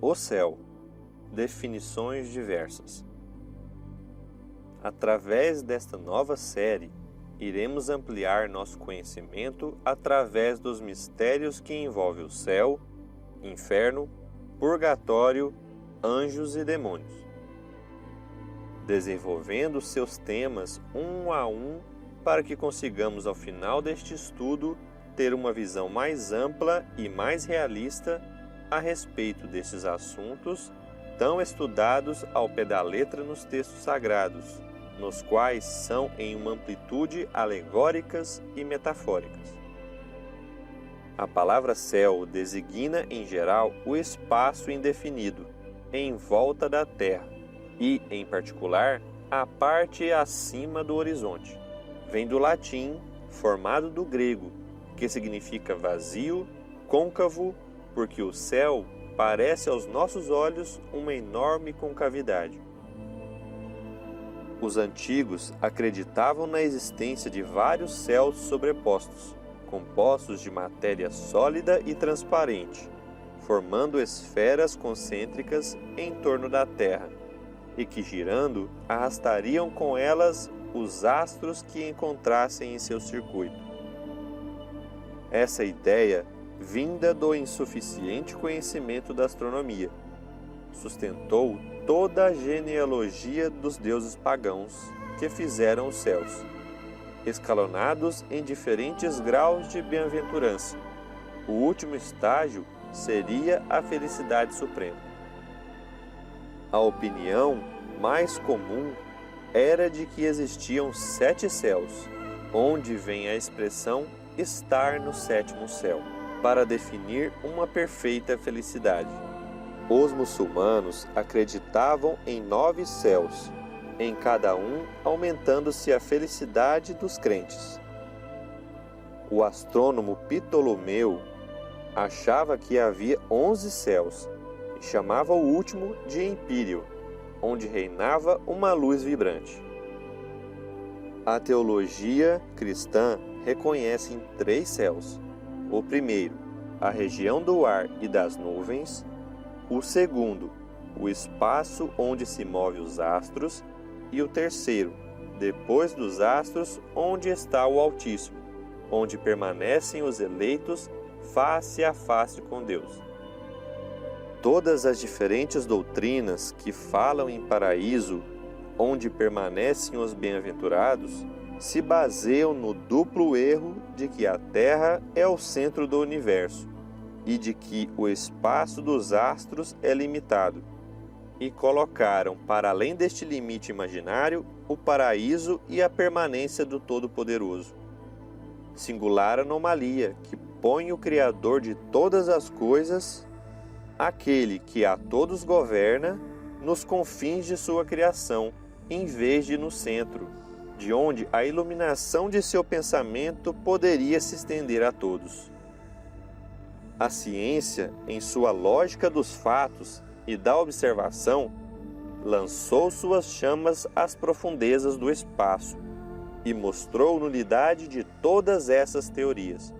O céu. Definições diversas. Através desta nova série, iremos ampliar nosso conhecimento através dos mistérios que envolvem o céu, inferno, purgatório, anjos e demônios, desenvolvendo seus temas um a um para que consigamos, ao final deste estudo, ter uma visão mais ampla e mais realista a respeito desses assuntos tão estudados ao pé da letra nos textos sagrados, nos quais são em uma amplitude alegóricas e metafóricas. A palavra céu designa, em geral, o espaço indefinido em volta da Terra e, em particular, a parte acima do horizonte. Vem do latim, formado do grego, que significa vazio, côncavo, porque o céu parece aos nossos olhos uma enorme concavidade. Os antigos acreditavam na existência de vários céus sobrepostos, compostos de matéria sólida e transparente, formando esferas concêntricas em torno da Terra, e que, girando, arrastariam com elas os astros que encontrassem em seu circuito. Essa ideia, vinda do insuficiente conhecimento da astronomia, sustentou toda a genealogia dos deuses pagãos que fizeram os céus, escalonados em diferentes graus de bem-aventurança. O último estágio seria a felicidade suprema. A opinião mais comum era de que existiam 7 céus, onde vem a expressão estar no 7º céu, para definir uma perfeita felicidade. Os muçulmanos acreditavam em 9 céus, em cada um aumentando-se a felicidade dos crentes. O astrônomo Ptolomeu achava que havia 11 céus e chamava o último de Empírio, onde reinava uma luz vibrante. A teologia cristã reconhece em 3 céus: o primeiro, a região do ar e das nuvens; o segundo, o espaço onde se movem os astros; e o terceiro, depois dos astros, onde está o Altíssimo, onde permanecem os eleitos face a face com Deus. Todas as diferentes doutrinas que falam em paraíso, onde permanecem os bem-aventurados, se baseiam no duplo erro de que a Terra é o centro do universo e de que o espaço dos astros é limitado, e colocaram para além deste limite imaginário o paraíso e a permanência do Todo-Poderoso. Singular anomalia que põe o Criador de todas as coisas, aquele que a todos governa, nos confins de sua criação, em vez de no centro, de onde a iluminação de seu pensamento poderia se estender a todos. A ciência, em sua lógica dos fatos e da observação, lançou suas chamas às profundezas do espaço e mostrou nulidade de todas essas teorias.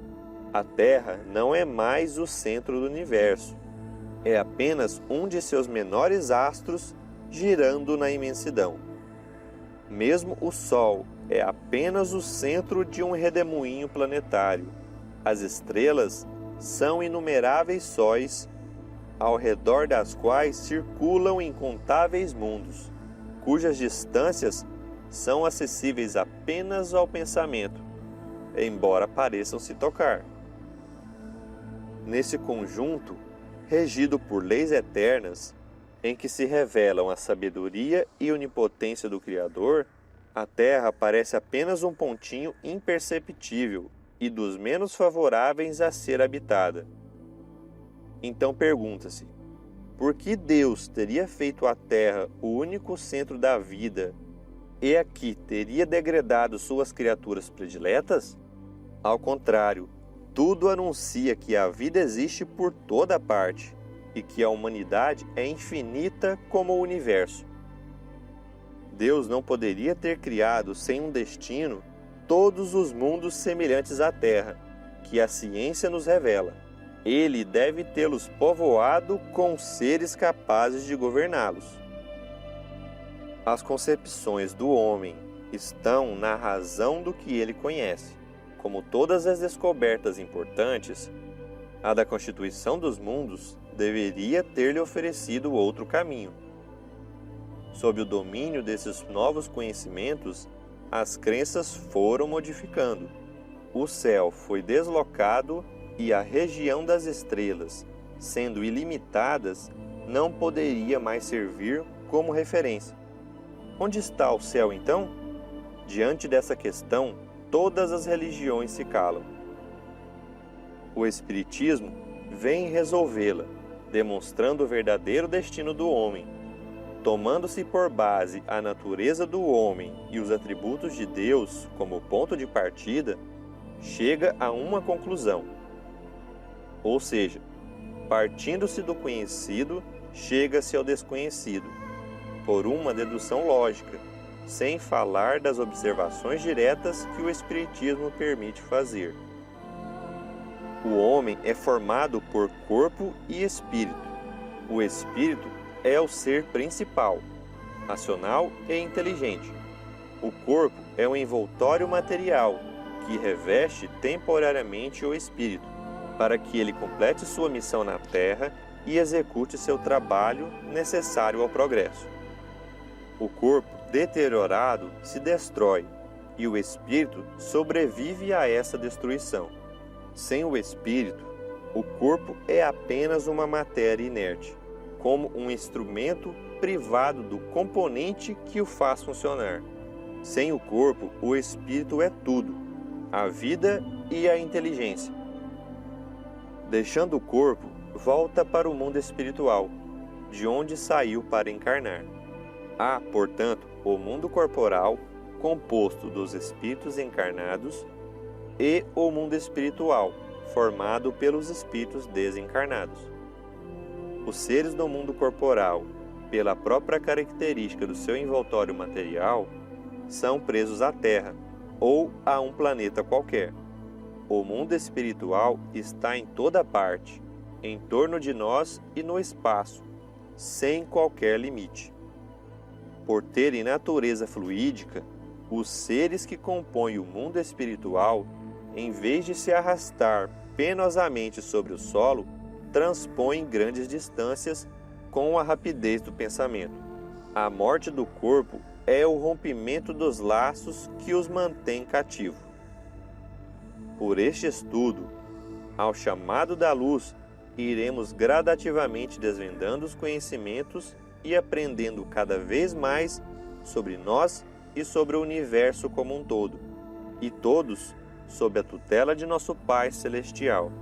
A Terra não é mais o centro do universo, é apenas um de seus menores astros girando na imensidão. Mesmo o Sol é apenas o centro de um redemoinho planetário. As estrelas são inumeráveis sóis, ao redor das quais circulam incontáveis mundos, cujas distâncias são acessíveis apenas ao pensamento, embora pareçam se tocar. Nesse conjunto, regido por leis eternas, em que se revelam a sabedoria e onipotência do Criador, a Terra parece apenas um pontinho imperceptível e dos menos favoráveis a ser habitada. Então pergunta-se, por que Deus teria feito a Terra o único centro da vida e aqui teria degradado suas criaturas prediletas? Ao contrário, tudo anuncia que a vida existe por toda parte e que a humanidade é infinita como o universo. Deus não poderia ter criado sem um destino todos os mundos semelhantes à Terra, que a ciência nos revela, ele deve tê-los povoado com seres capazes de governá-los. As concepções do homem estão na razão do que ele conhece. Como todas as descobertas importantes, a da constituição dos mundos deveria ter-lhe oferecido outro caminho. Sob o domínio desses novos conhecimentos, as crenças foram modificando. O céu foi deslocado e a região das estrelas, sendo ilimitadas, não poderia mais servir como referência. Onde está o céu, então? Diante dessa questão, todas as religiões se calam. O Espiritismo vem resolvê-la, demonstrando o verdadeiro destino do homem. Tomando-se por base a natureza do homem e os atributos de Deus como ponto de partida, chega a uma conclusão. Ou seja, partindo-se do conhecido, chega-se ao desconhecido, por uma dedução lógica, sem falar das observações diretas que o Espiritismo permite fazer. O homem é formado por corpo e espírito. O espírito é o ser principal, racional e inteligente. O corpo é um envoltório material que reveste temporariamente o espírito, para que ele complete sua missão na Terra e execute seu trabalho necessário ao progresso. O corpo deteriorado se destrói e o espírito sobrevive a essa destruição. Sem o espírito, o corpo é apenas uma matéria inerte, como um instrumento privado do componente que o faz funcionar. Sem o corpo, o espírito é tudo, a vida e a inteligência. Deixando o corpo, volta para o mundo espiritual, de onde saiu para encarnar. Há, portanto, o mundo corporal, composto dos espíritos encarnados, e o mundo espiritual, formado pelos espíritos desencarnados. Os seres do mundo corporal, pela própria característica do seu envoltório material, são presos à Terra ou a um planeta qualquer. O mundo espiritual está em toda parte, em torno de nós e no espaço, sem qualquer limite. Por terem natureza fluídica, os seres que compõem o mundo espiritual, em vez de se arrastar penosamente sobre o solo, transpõem grandes distâncias com a rapidez do pensamento. A morte do corpo é o rompimento dos laços que os mantém cativos. Por este estudo, ao chamado da luz, iremos gradativamente desvendando os conhecimentos e aprendendo cada vez mais sobre nós e sobre o universo como um todo, e todos sob a tutela de nosso Pai Celestial.